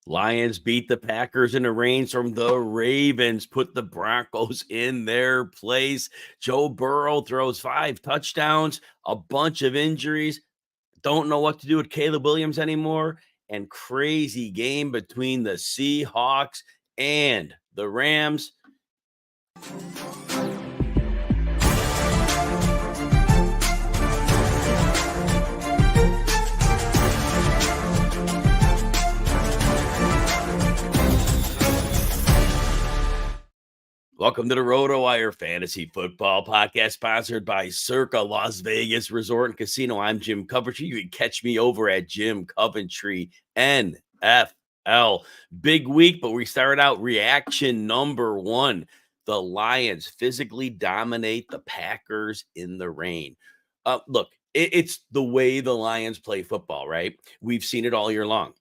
Lions beat the Packers in a rainstorm. The Ravens put the Broncos in their place. Joe Burrow throws 5 touchdowns, a bunch of injuries. Don't know what to do with Caleb Williams anymore. And crazy game between the Seahawks and the Rams. Welcome to the RotoWire Fantasy Football Podcast, sponsored by Circa Las Vegas Resort and Casino. I'm Jim Coventry. You can catch me over at Jim Coventry NFL. Big week, but we start out reaction number 1. The Lions physically dominate the Packers in the rain. Look, it's the way the Lions play football, right? We've seen it all year long.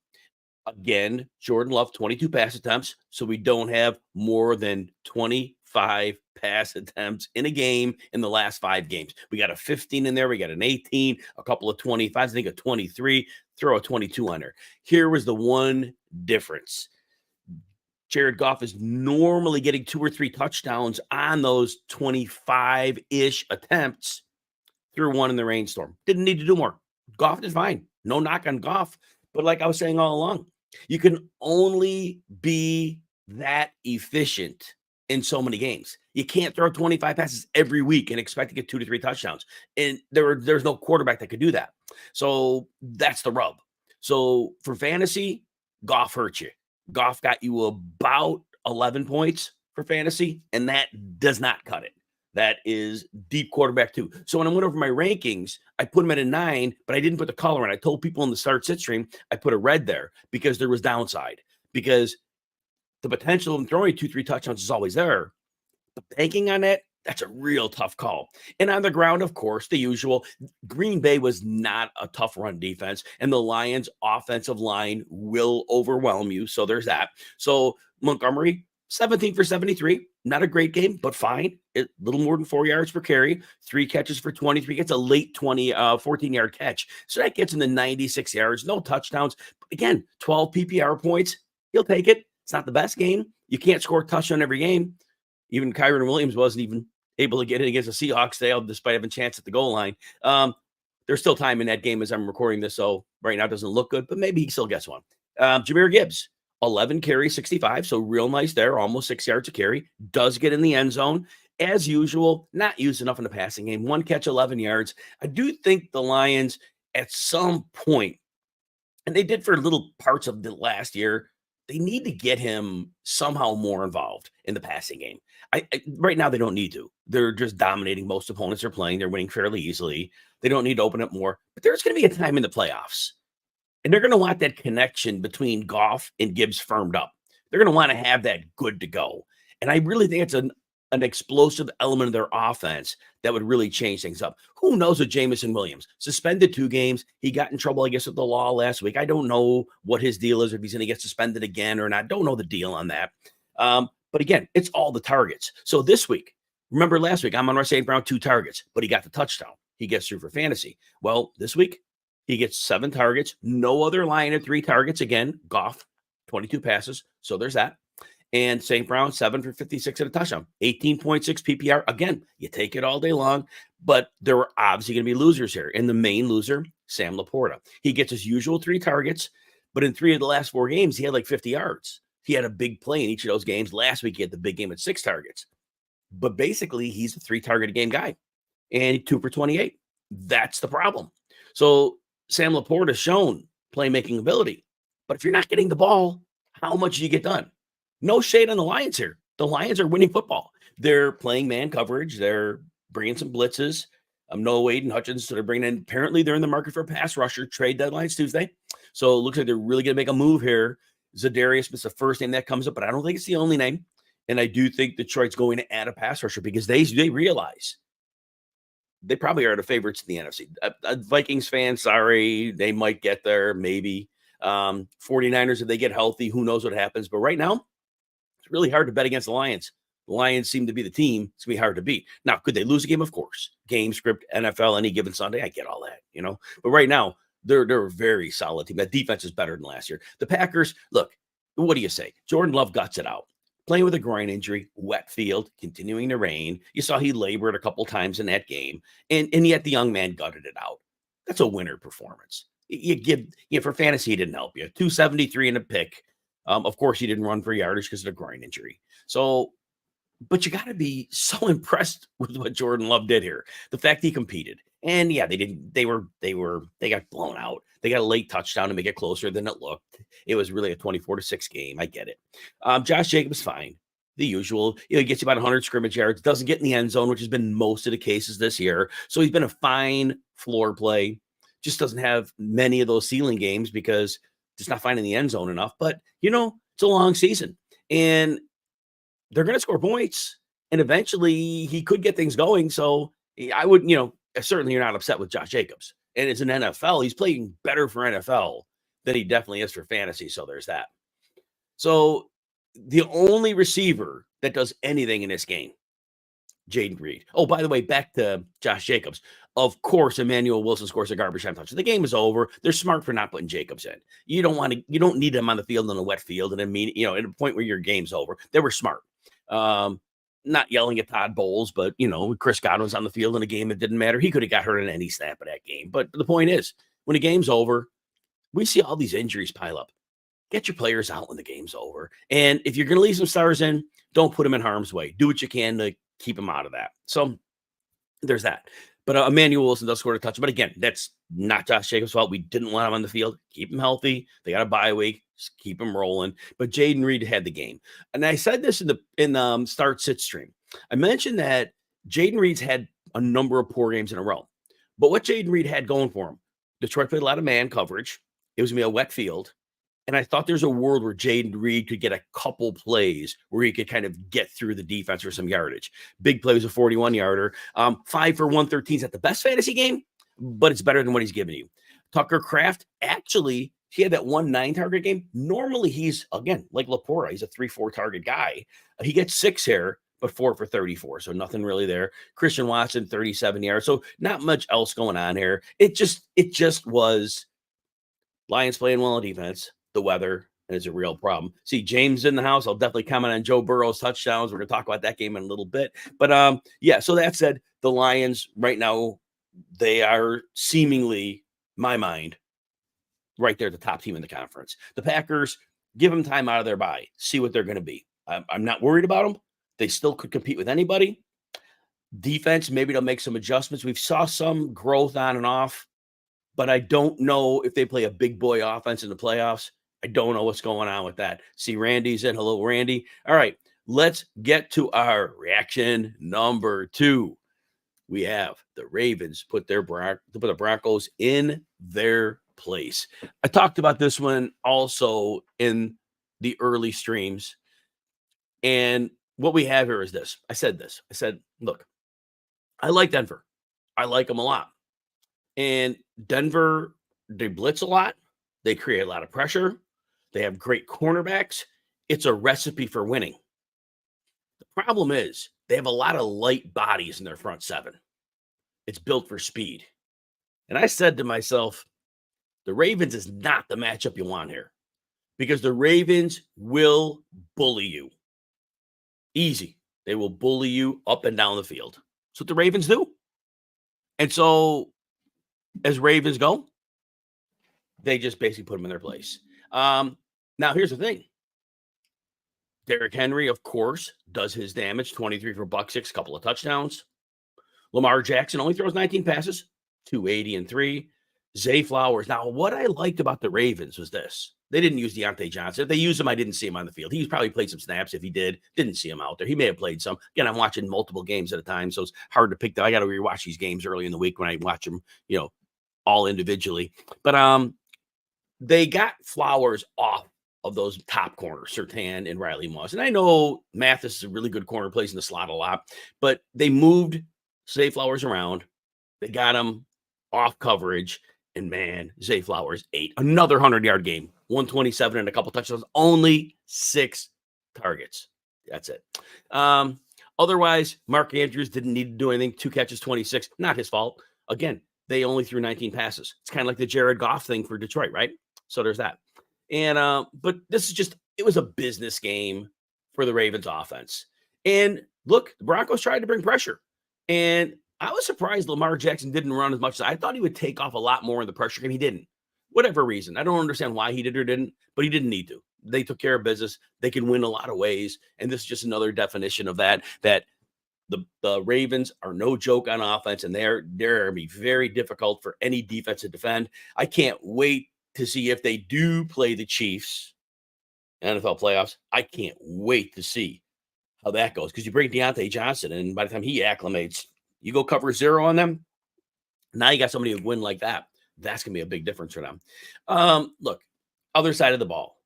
Again, Jordan Love, 22 pass attempts, so we don't have more than 25 pass attempts in a game in the last 5 games. We got a 15 in there. We got an 18, a couple of 25s, I think a 23, throw a 22 on there. Here was the one difference. Jared Goff is normally getting 2 or 3 touchdowns on those 25-ish attempts. Threw one in the rainstorm. Didn't need to do more. Goff is fine. No knock on Goff. But like I was saying all along, you can only be that efficient in so many games. You can't throw 25 passes every week and expect to get 2 to 3 touchdowns. And there's no quarterback that could do that. So that's the rub. So for fantasy, Goff hurt you. Goff got you about 11 points for fantasy, and that does not cut it. That is deep quarterback too. So when I went over my rankings, I put him at a 9, but I didn't put the color in. I told people in the start-sit stream, I put a red there because there was downside. Because the potential of him throwing 2-3 touchdowns is always there. But banking on that, that's a real tough call. And on the ground, of course, the usual. Green Bay was not a tough run defense, and the Lions' offensive line will overwhelm you. So there's that. So Montgomery, 17 for 73. Not a great game, but fine. A little more than 4 yards per carry, 3 catches for 23. Gets a late 14-yard catch. So that gets him to 96 yards, no touchdowns. But again, 12 PPR points. He'll take it. It's not the best game. You can't score a touchdown every game. Even Kyren Williams wasn't even able to get it against the Seahawks today, despite having a chance at the goal line. There's still time in that game as I'm recording this, so right now it doesn't look good, but maybe he still gets one. Jahmyr Gibbs, 11 carries, 65, so real nice there, almost 6 yards a carry. Does get in the end zone. As usual, not used enough in the passing game. 1 catch, 11 yards. I do think the Lions at some point, and they did for little parts of the last year, they need to get him somehow more involved in the passing game. Right now, they don't need to. They're just dominating most opponents they're playing. They're winning fairly easily. They don't need to open up more. But there's going to be a time in the playoffs, and they're going to want that connection between Goff and Gibbs firmed up. They're going to want to have that good to go. And I really think it's an explosive element of their offense that would really change things up. Who knows with Jameson Williams? Suspended 2 games. He got in trouble, I guess, with the law last week. I don't know what his deal is, if he's going to get suspended again or not. Don't know the deal on that. But again, it's all the targets. So this week, remember last week, Amon-Ra St. Brown, 2 targets, but he got the touchdown. He gets through for fantasy. Well, this week, he gets 7 targets. No other Lion at 3 targets. Again, Goff, 22 passes. So there's that. And St. Brown, 7 for 56 and a touchdown. 18.6 PPR. Again, you take it all day long, but there were obviously going to be losers here. And the main loser, Sam Laporta. He gets his usual 3 targets, but in 3 of the last 4 games, he had like 50 yards. He had a big play in each of those games. Last week, he had the big game at 6 targets. But basically, he's a 3-target a game guy. And 2 for 28. That's the problem. So Sam Laporta has shown playmaking ability. But if you're not getting the ball, how much do you get done? No shade on the Lions here. The Lions are winning football. They're playing man coverage. They're bringing some blitzes. Noah Wade and Hutchins, so they're bringing in. Apparently, they're in the market for a pass rusher. Trade deadline's Tuesday. So it looks like they're really going to make a move here. Zadarius is the first name that comes up, but I don't think it's the only name. And I do think Detroit's going to add a pass rusher because they realize they probably are the favorites in the NFC. Vikings fans, sorry, they might get there, maybe. 49ers, if they get healthy, who knows what happens. But right now, it's really hard to bet against the Lions. The Lions seem to be the team. It's going to be hard to beat. Now, could they lose a game? Of course. Game script, NFL, any given Sunday. I get all that, you know. But right now, they're a very solid team. That defense is better than last year. The Packers, look, what do you say? Jordan Love guts it out. Playing with a groin injury, wet field, continuing to rain. You saw he labored a couple times in that game, and yet the young man gutted it out. That's a winner performance. For fantasy, he didn't help you. 273 in a pick. Of course, he didn't run for yardage because of a groin injury. So, but you got to be so impressed with what Jordan Love did here. The fact he competed. And yeah, they got blown out. They got a late touchdown to make it closer than it looked. It was really a 24-6 game. I get it. Josh Jacobs, fine. The usual, he gets you about 100 scrimmage yards, doesn't get in the end zone, which has been most of the cases this year. So he's been a fine floor play. Just doesn't have many of those ceiling games because just not finding the end zone enough. But, it's a long season. And they're going to score points. And eventually he could get things going. So I would, certainly you're not upset with Josh Jacobs. And it's an NFL. He's playing better for NFL than he definitely is for fantasy. So there's that. So the only receiver that does anything in this game, Jaden Reed. Oh, by the way, back to Josh Jacobs. Of course, Emmanuel Wilson scores a garbage time touchdown. The game is over. They're smart for not putting Jacobs in. You don't need him on the field in a wet field and at a point where your game's over. They were smart. Not yelling at Todd Bowles, but Chris Godwin's on the field in a game that didn't matter. He could have got hurt in any snap of that game. But the point is, when the game's over, we see all these injuries pile up. Get your players out when the game's over. And if you're going to leave some stars in, don't put them in harm's way. Do what you can to keep them out of that. So there's that. But Emmanuel Wilson does score a touch. But again, that's not Josh Jacobs' fault. We didn't want him on the field. Keep him healthy. They got a bye week. Just keep him rolling. But Jaden Reed had the game. And I said this in the start sit stream. I mentioned that Jaden Reed's had a number of poor games in a row. But what Jaden Reed had going for him, Detroit played a lot of man coverage. It was going to be a wet field. And I thought there's a world where Jaden Reed could get a couple plays where he could kind of get through the defense for some yardage. Big play was a 41-yarder. 5 for 113 is not the best fantasy game, but it's better than what he's giving you. Tucker Kraft, actually, he had that 1 9-target game. Normally, he's, again, like Laporta, he's a 3-4 target guy. He gets 6 here, but 4 for 34, so nothing really there. Christian Watson, 37 yards, so not much else going on here. It just was Lions playing well on defense. The weather is a real problem. See, James in the house. I'll definitely comment on Joe Burrow's touchdowns. We're going to talk about that game in a little bit. But so that said, the Lions right now, they are seemingly, my mind, right there, the top team in the conference. The Packers, give them time out of their bye. See what they're going to be. I'm not worried about them. They still could compete with anybody. Defense, maybe they'll make some adjustments. We've saw some growth on and off, but I don't know if they play a big boy offense in the playoffs. I don't know what's going on with that. See, Randy's in. Hello, Randy. All right, let's get to our reaction number 2. We have the Ravens put the Broncos in their place. I talked about this one also in the early streams. And what we have here is this. I said, look, I like Denver. I like them a lot. And Denver, they blitz a lot. They create a lot of pressure. They have great cornerbacks. It's a recipe for winning. The problem is they have a lot of light bodies in their front 7. It's built for speed. And I said to myself, the Ravens is not the matchup you want here because the Ravens will bully you. Easy. They will bully you up and down the field. That's what the Ravens do. And so as Ravens go, they just basically put them in their place. Now, here's the thing. Derrick Henry, of course, does his damage. 23 for $106, couple of touchdowns. Lamar Jackson only throws 19 passes, 280 and 3. Zay Flowers. Now, what I liked about the Ravens was this. They didn't use Deontay Johnson. If they used him, I didn't see him on the field. He's probably played some snaps. If he didn't see him out there. He may have played some. Again, I'm watching multiple games at a time, so it's hard to pick that. I got to rewatch these games early in the week when I watch them, all individually. But they got Flowers off of those top corners, Surtain and Riley Moss. And I know Mathis is a really good corner, plays in the slot a lot, but they moved Zay Flowers around. They got him off coverage, and man, Zay Flowers 8. Another 100-yard game, 127 and a couple touchdowns, only 6 targets. That's it. Otherwise, Mark Andrews didn't need to do anything. 2 catches, 26. Not his fault. Again, they only threw 19 passes. It's kind of like the Jared Goff thing for Detroit, right? So there's that. And but this is just it was a business game for the Ravens offense. And look, the Broncos tried to bring pressure. And I was surprised Lamar Jackson didn't run as much as I thought he would take off a lot more in the pressure game. He didn't. Whatever reason. I don't understand why he did or didn't, but he didn't need to. They took care of business. They can win a lot of ways. And this is just another definition of that the Ravens are no joke on offense, and they're going to be very difficult for any defense to defend. I can't wait to see if they do play the Chiefs NFL playoffs. I can't wait to see how that goes, because you bring Deontay Johnson, and by the time he acclimates, you go cover 0 on them. Now you got somebody who win like that. That's going to be a big difference for them. Look, other side of the ball,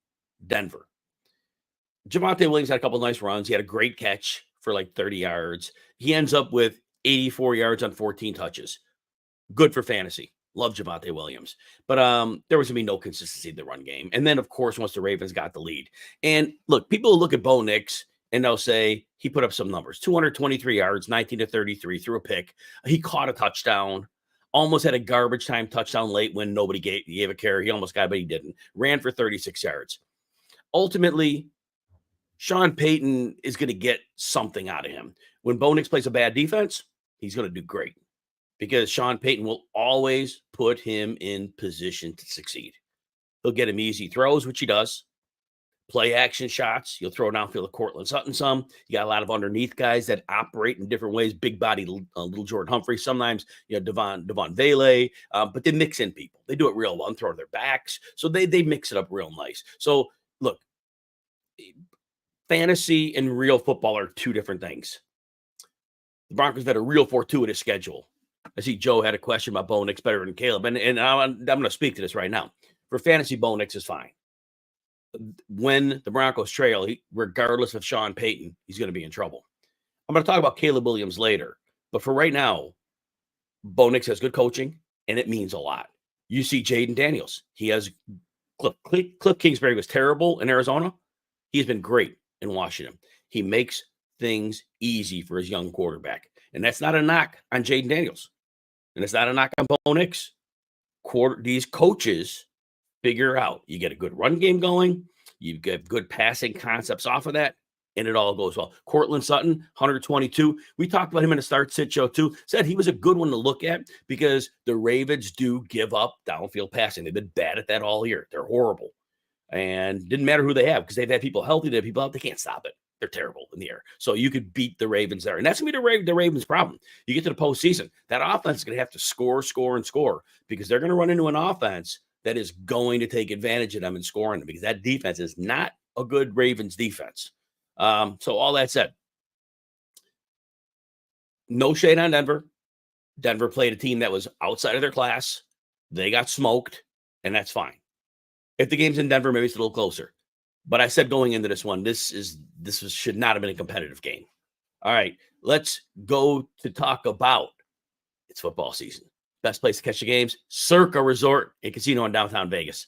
Denver. Javonte Williams had a couple of nice runs. He had a great catch for like 30 yards. He ends up with 84 yards on 14 touches. Good for fantasy. Love Javonte Williams. But there was going to be no consistency in the run game. And then, of course, once the Ravens got the lead. And look, people will look at Bo Nix and they'll say he put up some numbers. 223 yards, 19 to 33, threw a pick. He caught a touchdown. Almost had a garbage time touchdown late when nobody gave a care. He almost got it, but he didn't. Ran for 36 yards. Ultimately, Sean Payton is going to get something out of him. When Bo Nix plays a bad defense, he's going to do great, because Sean Payton will always put him in position to succeed. He'll get him easy throws, which he does. Play action shots. You'll throw downfield to Cortland Sutton some. You got a lot of underneath guys that operate in different ways. Big body, little Jordan Humphrey. Sometimes, Devon Vele. But they mix in people. They do it real well and throw to their backs. So they mix it up real nice. So look, fantasy and real football are two different things. The Broncos had a real fortuitous schedule. I see Joe had a question about Bo Nix better than Caleb. And I'm going to speak to this right now. For fantasy, Bo Nix is fine. When the Broncos trail, regardless of Sean Payton, he's going to be in trouble. I'm going to talk about Caleb Williams later. But for right now, Bo Nix has good coaching, and it means a lot. You see Jaden Daniels. He has Cliff Kingsbury was terrible in Arizona. He's been great in Washington. He makes things easy for his young quarterback. And that's not a knock on Jaden Daniels. And it's not a knock on Bo Nix. These coaches figure out. You get a good run game going. You get good passing concepts off of that, and it all goes well. Cortland Sutton, 122. We talked about him in a start-sit show, too. Said he was a good one to look at because the Ravens do give up downfield passing. They've been bad at that all year. They're horrible. And didn't matter who they have, because they've had people healthy, they have people out. They can't stop it. They're terrible in the air. So you could beat the Ravens there. And that's going to be the Ravens' problem. You get to the postseason, that offense is going to have to score, because they're going to run into an offense that is going to take advantage of them and scoring them, because that defense is not a good Ravens defense. So all that said, no shade on Denver. Denver played a team that was outside of their class. They got smoked, and that's fine. If the game's in Denver, maybe it's a little closer. But I said going into this one, should not have been a competitive game. All right, let's go to talk about it's football season. Best place to catch the games, Circa Resort and Casino in downtown Vegas.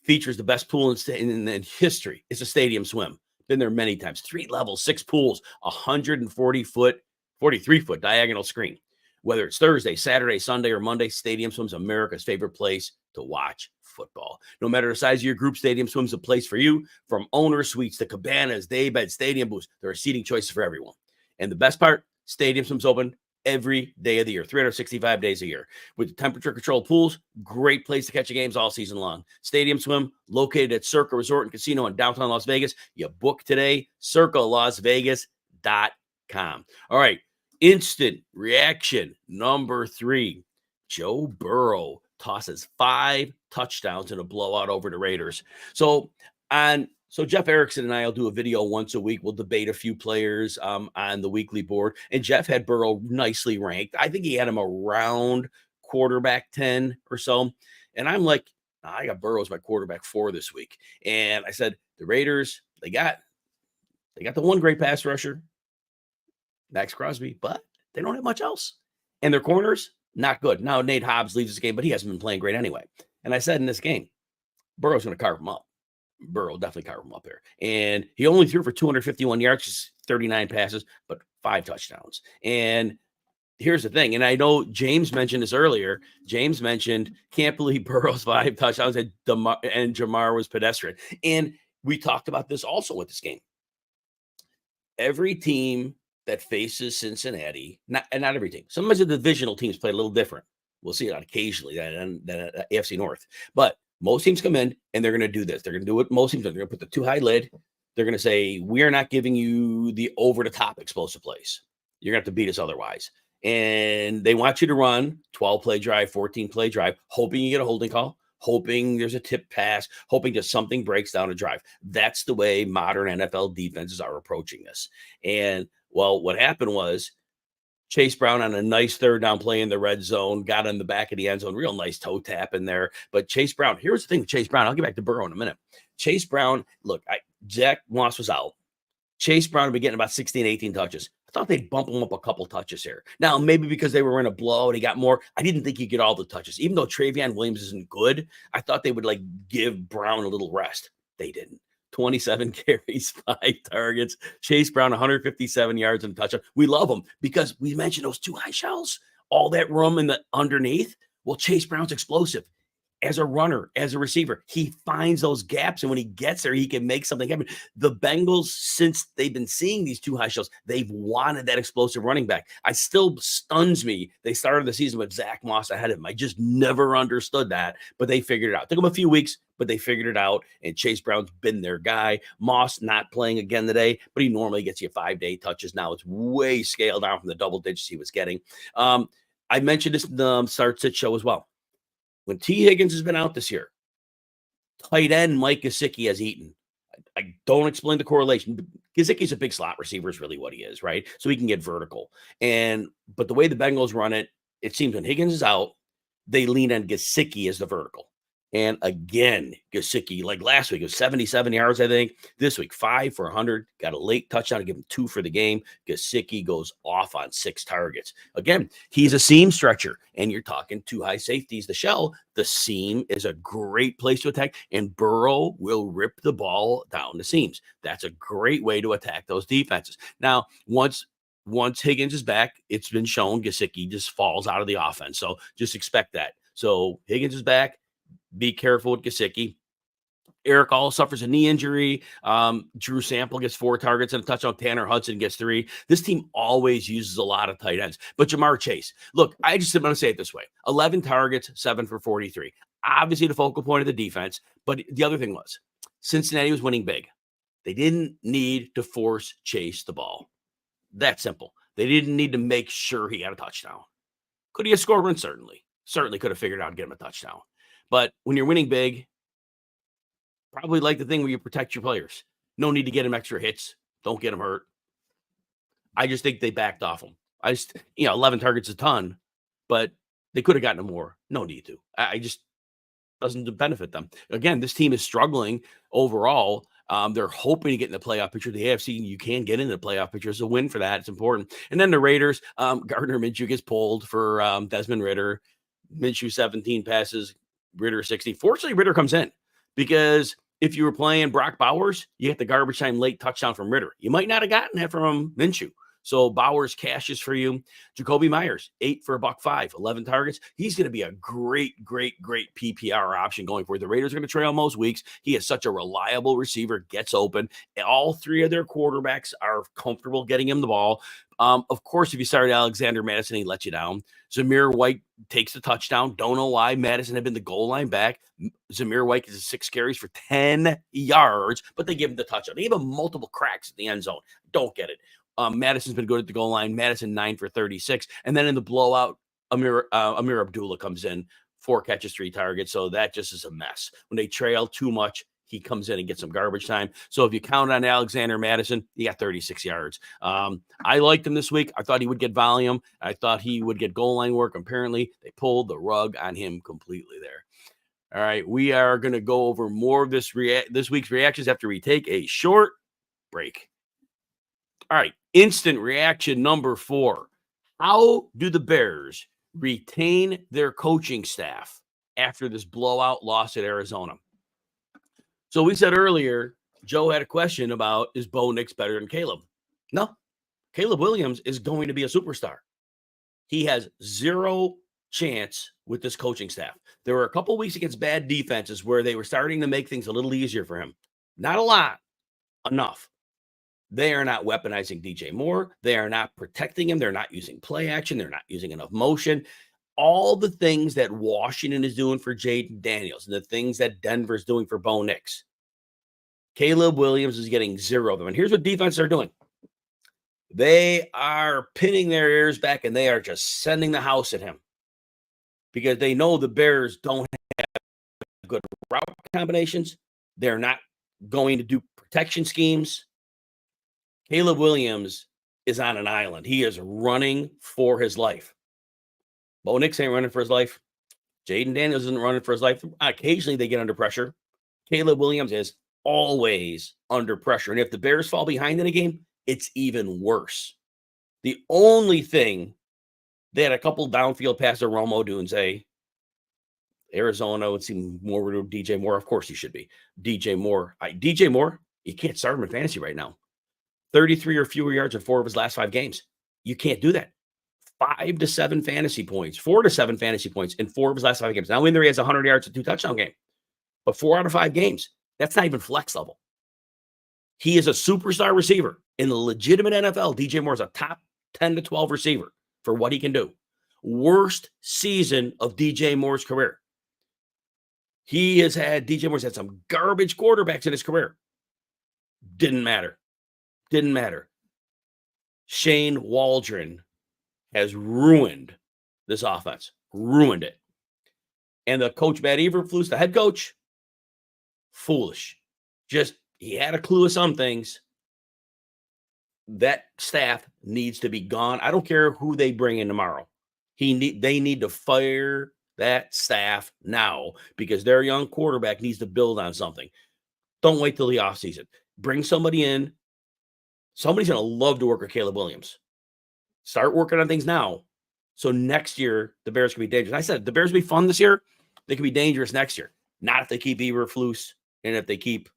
Features the best pool in history. It's a stadium swim. Been there many times. 3 levels, 6 pools, 43-foot diagonal screen. Whether it's Thursday, Saturday, Sunday, or Monday, Stadium Swim's America's favorite place to watch football. No matter the size of your group, Stadium Swim's a place for you. From owner suites to cabanas, daybeds, stadium booths, there are seating choices for everyone. And the best part, Stadium Swim's open every day of the year, 365 days a year. With the temperature-controlled pools, great place to catch the games all season long. Stadium Swim, located at Circa Resort and Casino in downtown Las Vegas. You book today, circalasvegas.com. All right, instant reaction number 3. Joe Burrow tosses 5 touchdowns in a blowout over the Raiders. So Jeff Erickson and I will do a video once a week. We'll debate a few players on the weekly board. And Jeff had Burrow nicely ranked. I think he had him around quarterback 10 or so. And I'm like, I got Burrow as my quarterback 4 this week. And I said, the Raiders, they got the one great pass rusher, Max Crosby, but they don't have much else. And their corners, not good. Now, Nate Hobbs leaves this game, but he hasn't been playing great anyway. And I said in this game, Burrow's going to carve him up. Burrow definitely carved him up there. And he only threw for 251 yards, 39 passes, but 5 touchdowns. And here's the thing. And I know James mentioned this earlier. James mentioned, can't believe Burrow's 5 touchdowns and Jamar was pedestrian. And we talked about this also with this game. Every team that faces Cincinnati, not every team. Sometimes the divisional teams play a little different. We'll see it occasionally than AFC North. But most teams come in and they're going to do this. They're going to do what most teams do. They're going to put the too high lid. They're going to say, we're not giving you the over-the-top explosive plays. You're going to have to beat us otherwise. And they want you to run 12-play drive, 14-play drive, hoping you get a holding call, hoping there's a tip pass, hoping that something breaks down a drive. That's the way modern NFL defenses are approaching this. And, well, what happened was Chase Brown on a nice third down play in the red zone, got in the back of the end zone, real nice toe tap in there. But Chase Brown, here's the thing with Chase Brown. I'll get back to Burrow in a minute. Chase Brown, look, Zach Moss was out. Chase Brown would be getting about 16, 18 touches. I thought they'd bump him up a couple touches here. Now, maybe because they were in a blow and he got more. I didn't think he'd get all the touches. Even though Travion Williams isn't good, I thought they would give Brown a little rest. They didn't. 27 carries, 5 targets. Chase Brown, 157 yards and a touchdown. We love him because we mentioned those 2 high shells, all that room in the underneath. Well, Chase Brown's explosive. As a runner, as a receiver, he finds those gaps, and when he gets there, he can make something happen. The Bengals, since they've been seeing these 2 high shells, they've wanted that explosive running back. It still stuns me. They started the season with Zach Moss ahead of him. I just never understood that, but they figured it out. It took them a few weeks, but they figured it out, and Chase Brown's been their guy. Moss not playing again today, but he normally gets you 5 to 8 touches. Now it's way scaled down from the double digits he was getting. I mentioned this in the start-sit show as well. When T. Higgins has been out this year, tight end Mike Gesicki has eaten. I don't explain the correlation. Gesicki's a big slot receiver is really what he is, right? So he can get vertical. But the way the Bengals run it, it seems when Higgins is out, they lean on Gesicki as the vertical. And again, Gesicki, like last week, it was 77 yards, I think. This week, 5 for 100. Got a late touchdown to give him 2 for the game. Gesicki goes off on 6 targets. Again, he's a seam stretcher, and you're talking 2 high safeties. The shell, the seam is a great place to attack, and Burrow will rip the ball down the seams. That's a great way to attack those defenses. Now, once Higgins is back, it's been shown Gesicki just falls out of the offense. So just expect that. So Higgins is back. Be careful with Gesicki. Eric All suffers a knee injury. Drew Sample gets 4 targets and a touchdown. Tanner Hudson gets 3. This team always uses a lot of tight ends. But Jamar Chase, look, I just want to say it this way. 11 targets, 7 for 43. Obviously the focal point of the defense. But the other thing was Cincinnati was winning big. They didn't need to force Chase the ball. That simple. They didn't need to make sure he got a touchdown. Could he have scored one? Certainly. Certainly could have figured out to get him a touchdown. But when you're winning big, probably like the thing where you protect your players. No need to get him extra hits. Don't get him hurt. I just think they backed off him. 11 targets a ton, but they could have gotten him more. No need to. I just doesn't benefit them. Again, this team is struggling overall. They're hoping to get in the playoff picture. The AFC, you can get into the playoff picture. It's a win for that. It's important. And then the Raiders, Gardner Minshew gets pulled for Desmond Ridder. Minshew 17 passes, Ridder 60. Fortunately, Ridder comes in because if you were playing Brock Bowers, you get the garbage time late touchdown from Ridder. You might not have gotten that from Minshew. So Bowers cashes for you. Jacoby Myers, 8 for $105, 11 targets. He's going to be a great PPR option going forward. The Raiders are going to trail most weeks. He is such a reliable receiver, gets open. All 3 of their quarterbacks are comfortable getting him the ball. Of course, if you started Alexander Madison, he let you down. Zamir White takes the touchdown. Don't know why. Madison had been the goal line back. Zamir White is 6 carries for 10 yards, but they give him the touchdown. They give him multiple cracks at the end zone. Don't get it. Madison's been good at the goal line. Madison 9 for 36. And then in the blowout, Amir Abdullah comes in, 4 catches, 3 targets. So that just is a mess. When they trail too much, he comes in and gets some garbage time. So if you count on Alexander Madison, you got 36 yards. I liked him this week. I thought he would get volume. I thought he would get goal line work. Apparently, they pulled the rug on him completely there. All right, we are going to go over more of this week's reactions after we take a short break. All right, instant reaction number 4. How do the Bears retain their coaching staff after this blowout loss at Arizona? So we said earlier, Joe had a question about, is Bo Nix better than Caleb? No, Caleb Williams is going to be a superstar. He has 0 chance with this coaching staff. There were a couple weeks against bad defenses where they were starting to make things a little easier for him. Not a lot, enough. They are not weaponizing DJ Moore. They are not protecting him. They're not using play action. They're not using enough motion. All the things that Washington is doing for Jaden Daniels and the things that Denver's doing for Bo Nix. Caleb Williams is getting zero of them. And here's what defenses are doing. They are pinning their ears back and they are just sending the house at him because they know the Bears don't have good route combinations. They're not going to do protection schemes. Caleb Williams is on an island. He is running for his life. Bo Nix ain't running for his life. Jaden Daniels isn't running for his life. Occasionally they get under pressure. Caleb Williams is always under pressure. And if the Bears fall behind in a game, it's even worse. The only thing, they had a couple downfield passes to Romo Dunze. Arizona would seem more to DJ Moore. Of course he should be. DJ Moore, you can't start him in fantasy right now. 33 or fewer yards in 4 of his last 5 games. You can't do that. 5 to 7 fantasy points, 4 to 7 fantasy points in 4 of his last 5 games. Now in there he has 100 yards and 2 touchdown game. But 4 out of 5 games, that's not even flex level. He is a superstar receiver. In the legitimate NFL, DJ Moore is a top 10 to 12 receiver for what he can do. Worst season of DJ Moore's career. DJ Moore's had some garbage quarterbacks in his career. Didn't matter. Shane Waldron has ruined this offense. Ruined it. And the coach, Matt Eberflus, the head coach, foolish. He had a clue of some things. That staff needs to be gone. I don't care who they bring in tomorrow. They need to fire that staff now because their young quarterback needs to build on something. Don't wait till the offseason. Bring somebody in. Somebody's going to love to work with Caleb Williams. Start working on things now. So next year, the Bears can be dangerous. I said, the Bears will be fun this year. They can be dangerous next year. Not if they keep Eberflus and if they keep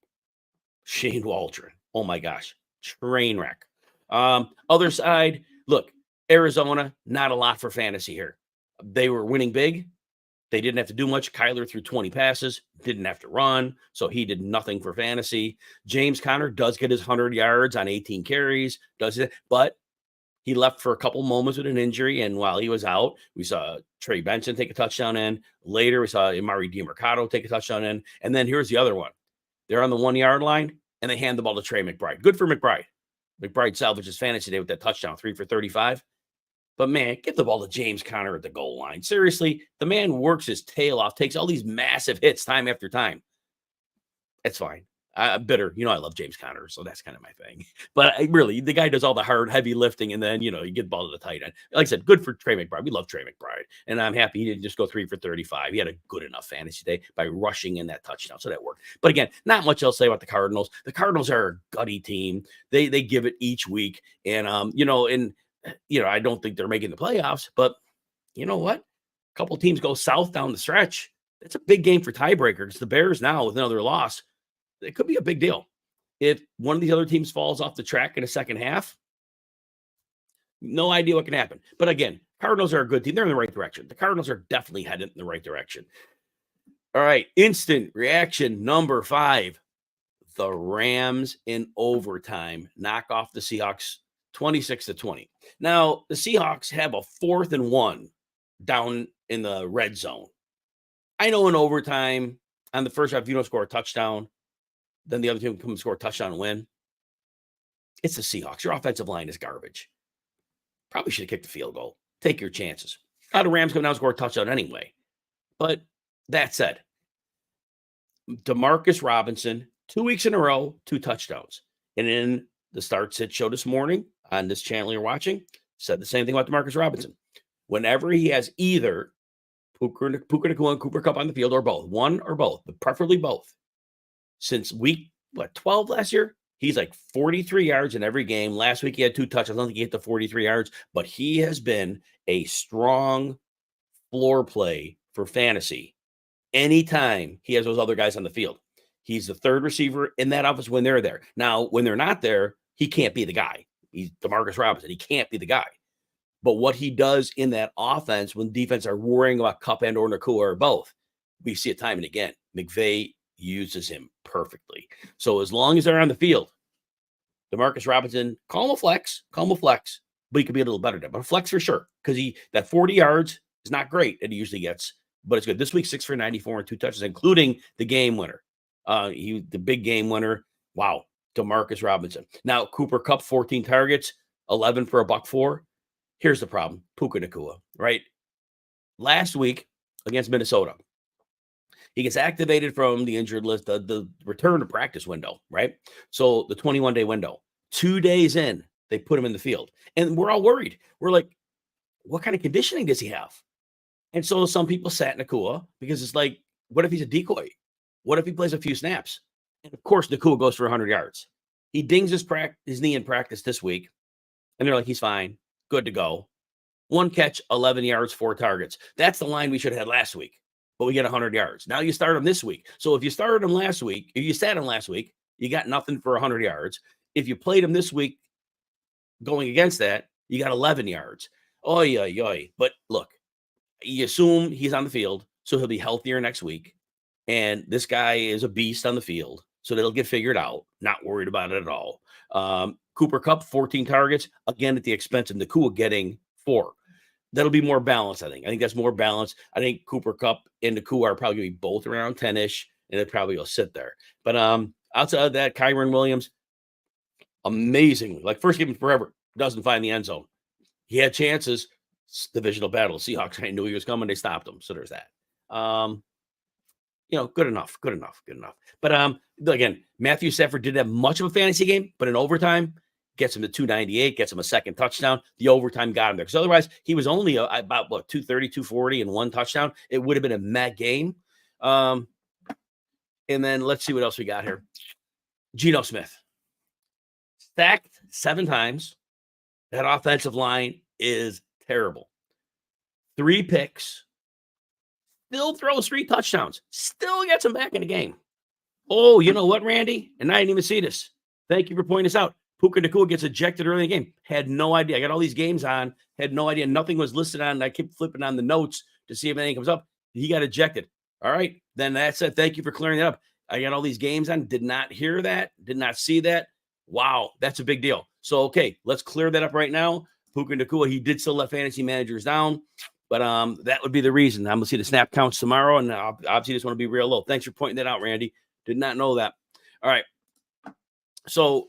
Shane Waldron. Oh my gosh. Train wreck. Other side, look, Arizona, not a lot for fantasy here. They were winning big. They didn't have to do much. Kyler threw 20 passes, didn't have to run, so he did nothing for fantasy. James Conner does get his 100 yards on 18 carries, but he left for a couple moments with an injury, and while he was out, we saw Trey Benson take a touchdown in. Later, we saw Amari DiMercato take a touchdown in, and then here's the other one. They're on the 1-yard line, and they hand the ball to Trey McBride. Good for McBride. McBride salvages fantasy day with that touchdown, 3 for 35. But, man, give the ball to James Conner at the goal line. Seriously, the man works his tail off, takes all these massive hits time after time. It's fine. I'm bitter. I love James Conner, so that's kind of my thing. But really, the guy does all the hard, heavy lifting, and then, you get the ball to the tight end. Like I said, good for Trey McBride. We love Trey McBride. And I'm happy he didn't just go 3 for 35. He had a good enough fantasy day by rushing in that touchdown, so that worked. But again, not much else to say about the Cardinals. The Cardinals are a gutty team. They give it each week. And, I don't think they're making the playoffs, but you know what? A couple teams go south down the stretch. That's a big game for tiebreakers. The Bears now with another loss, it could be a big deal. If one of these other teams falls off the track in the second half, no idea what can happen. But again, Cardinals are a good team. They're in the right direction. The Cardinals are definitely headed in the right direction. All right, instant reaction number 5. The Rams in overtime knock off the Seahawks 26-20. Now, the Seahawks have a 4th and 1 down in the red zone. I know in overtime, on the first half, if you don't score a touchdown, then the other team can come and score a touchdown and win. It's the Seahawks. Your offensive line is garbage. Probably should have kicked the field goal. Take your chances. Now the Rams come down and score a touchdown anyway. But that said, Demarcus Robinson, 2 weeks in a row, 2 touchdowns. And in the Start Sit show this morning on this channel you're watching, said the same thing about Demarcus Robinson. Whenever he has either Puka Nacua and Cooper Kupp on the field or both, one or both, but preferably both, since week 12 last year, he's like 43 yards in every game. Last week he had 2 touchdowns. I don't think he hit the 43 yards, but he has been a strong floor play for fantasy anytime he has those other guys on the field. He's the 3rd receiver in that offense when they're there. Now, when they're not there, he can't be the guy. He's Demarcus Robinson. He can't be the guy. But what he does in that offense when defense are worrying about Kupp and or Nacua or both, we see it time and again. McVay uses him perfectly. So as long as they're on the field, Demarcus Robinson, call him a flex, but he could be a little better than, but a flex for sure, because that 40 yards is not great that he usually gets, but it's good. This week, 6 for 94 and 2 touches, including the game winner. The big game winner. Wow, Demarcus Robinson. Now, Cooper Kupp, 14 targets, 11 for $104. Here's the problem. Puka Nacua, right? Last week against Minnesota, he gets activated from the injured list, the return to practice window, right? So the 21-day window. 2 days in, they put him in the field. And we're all worried. We're like, what kind of conditioning does he have? And so some people sat Nacua because it's like, what if he's a decoy? What if he plays a few snaps? And of course, Nacua goes for 100 yards. He dings his knee in practice this week. And they're like, he's fine. Good to go. 1 catch, 11 yards, 4 targets. That's the line we should have had last week. But we get 100 yards. Now you start him this week. So if you started him last week, if you sat him last week, you got nothing for 100 yards. If you played him this week going against that, you got 11 yards. Oy, oy, oy. But look, you assume he's on the field, so he'll be healthier next week. And this guy is a beast on the field, so that'll get figured out. Not worried about it at all. Cooper Kupp, 14 targets, again at the expense of Nacua getting 4. That'll be more balanced, I think. I think that's more balanced. I think Cooper Kupp and Nacua are probably going to be both around 10-ish, and it probably will sit there. But outside of that, Kyren Williams, amazingly, like first game in forever, doesn't find the end zone. He had chances. Divisional battle. Seahawks, I knew he was coming. They stopped him. So there's that. Good enough. But again, Matthew Stafford didn't have much of a fantasy game, but in overtime, gets him to 298, gets him a second touchdown. The overtime got him there. Because otherwise, he was only about 230, 240 and 1 touchdown. It would have been a mad game. And then let's see what else we got here. Geno Smith. Sacked 7 times. That offensive line is terrible. 3 picks. Still throws 3 touchdowns. Still gets him back in the game. Oh, you know what, Randy? And I didn't even see this. Thank you for pointing this out. Puka Nacua gets ejected early in the game. Had no idea. I got all these games on. Had no idea. Nothing was listed on. And I kept flipping on the notes to see if anything comes up. He got ejected. All right. Then that's it. Thank you for clearing it up. I got all these games on. Did not hear that. Did not see that. Wow. That's a big deal. So, okay, let's clear that up right now. Puka Nacua, he did still let fantasy managers down. But that would be the reason. I'm going to see the snap counts tomorrow, and obviously just want to be real low. Thanks for pointing that out, Randy. Did not know that. All right. So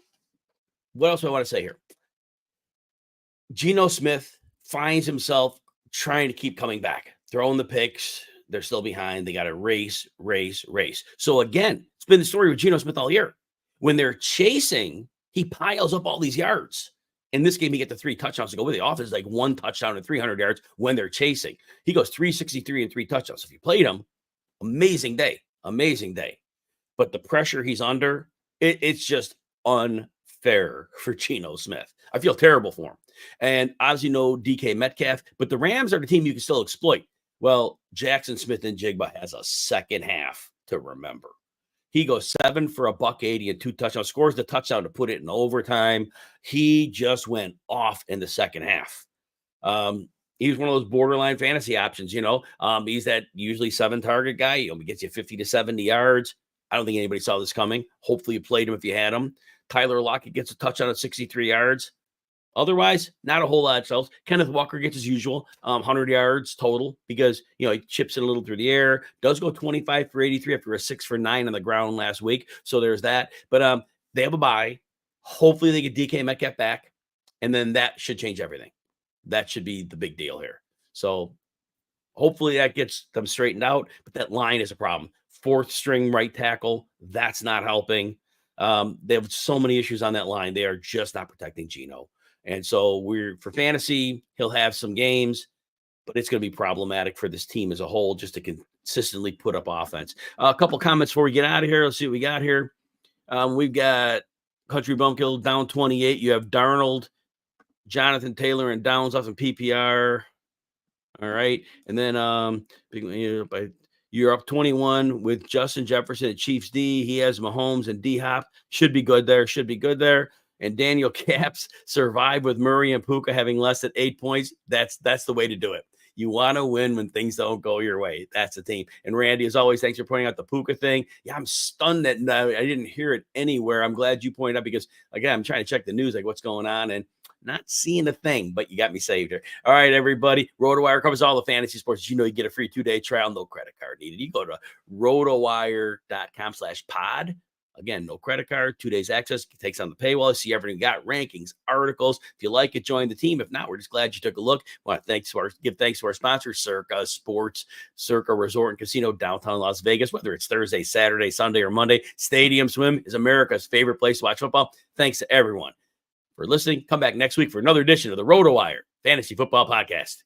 what else do I want to say here? Geno Smith finds himself trying to keep coming back, throwing the picks. They're still behind. They got to race. So again, it's been the story with Geno Smith all year. When they're chasing, he piles up all these yards. In this game, he get the 3 touchdowns to go with it. Offense is like 1 touchdown and 300 yards when they're chasing. He goes 363 and 3 touchdowns. If you played him, amazing day. But the pressure he's under, it's just unfair for Geno Smith. I feel terrible for him. And obviously no DK Metcalf, but the Rams are the team you can still exploit. Well, Jackson Smith-Njigba has a second half to remember. He goes 7 for $180 and 2 touchdowns, scores the touchdown to put it in overtime. He just went off in the second half. He's one of those borderline fantasy options, He's that usually 7 target guy. He gets you 50 to 70 yards. I don't think anybody saw this coming. Hopefully you played him if you had him. Tyler Lockett gets a touchdown at 63 yards. Otherwise, not a whole lot else. Kenneth Walker gets his usual 100 yards total because, he chips it a little through the air. Does go 25 for 83 after a 6 for 9 on the ground last week. So there's that. But they have a bye. Hopefully they get DK Metcalf back, and then that should change everything. That should be the big deal here. So hopefully that gets them straightened out. But that line is a problem. 4th string right tackle, that's not helping. They have so many issues on that line. They are just not protecting Geno. And so for fantasy, he'll have some games, but it's going to be problematic for this team as a whole just to consistently put up offense. A couple comments before we get out of here. Let's see what we got here. We've got Country Bumpkill down 28. You have Darnold, Jonathan Taylor, and Downs off in PPR. All right. And then you're up 21 with Justin Jefferson at Chiefs D. He has Mahomes and D-Hop. Should be good there. And Daniel Caps survived with Murray and Puka having less than 8 points. That's the way to do it. You want to win when things don't go your way. That's the team. And Randy, as always, thanks for pointing out the Puka thing. Yeah, I'm stunned that I didn't hear it anywhere. I'm glad you pointed out because, again, I'm trying to check the news, like what's going on, and not seeing a thing, but you got me saved here. All right, everybody. RotoWire covers all the fantasy sports. You know, you get a free 2-day trial, no credit card needed. You go to rotowire.com/pod. Again, no credit card, 2 days access, takes on the paywall, see everything we got, rankings, articles. If you like it, join the team. If not, we're just glad you took a look. Want to give thanks to our sponsor, Circa Sports, Circa Resort and Casino, downtown Las Vegas. Whether it's Thursday, Saturday, Sunday, or Monday, Stadium Swim is America's favorite place to watch football. Thanks to everyone for listening. Come back next week for another edition of the RotoWire Fantasy Football Podcast.